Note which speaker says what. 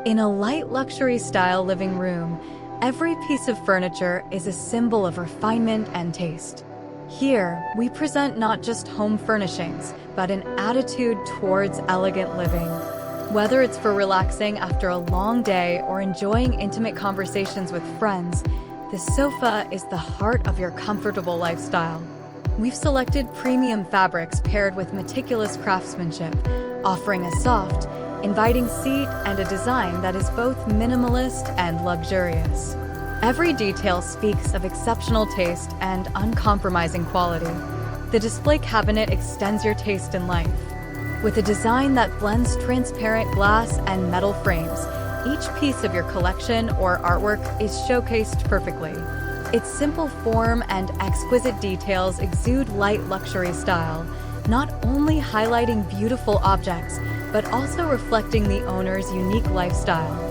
Speaker 1: In a light luxury style living room, every piece of furniture is a symbol of refinement and taste. Here, we present not just home furnishings, but an attitude towards elegant living. Whether it's for relaxing after a long day or enjoying intimate conversations with friends, the sofa is the heart of your comfortable lifestyle. We've selected premium fabrics paired with meticulous craftsmanship, offering a soft, inviting seat and a design that is both minimalist and luxurious. Every detail speaks of exceptional taste and uncompromising quality. The display cabinet extends your taste in life. With a design that blends transparent glass and metal frames, each piece of your collection or artwork is showcased perfectly. Its simple form and exquisite details exude light luxury style, not only highlighting beautiful objects, but also reflecting the owner's unique lifestyle.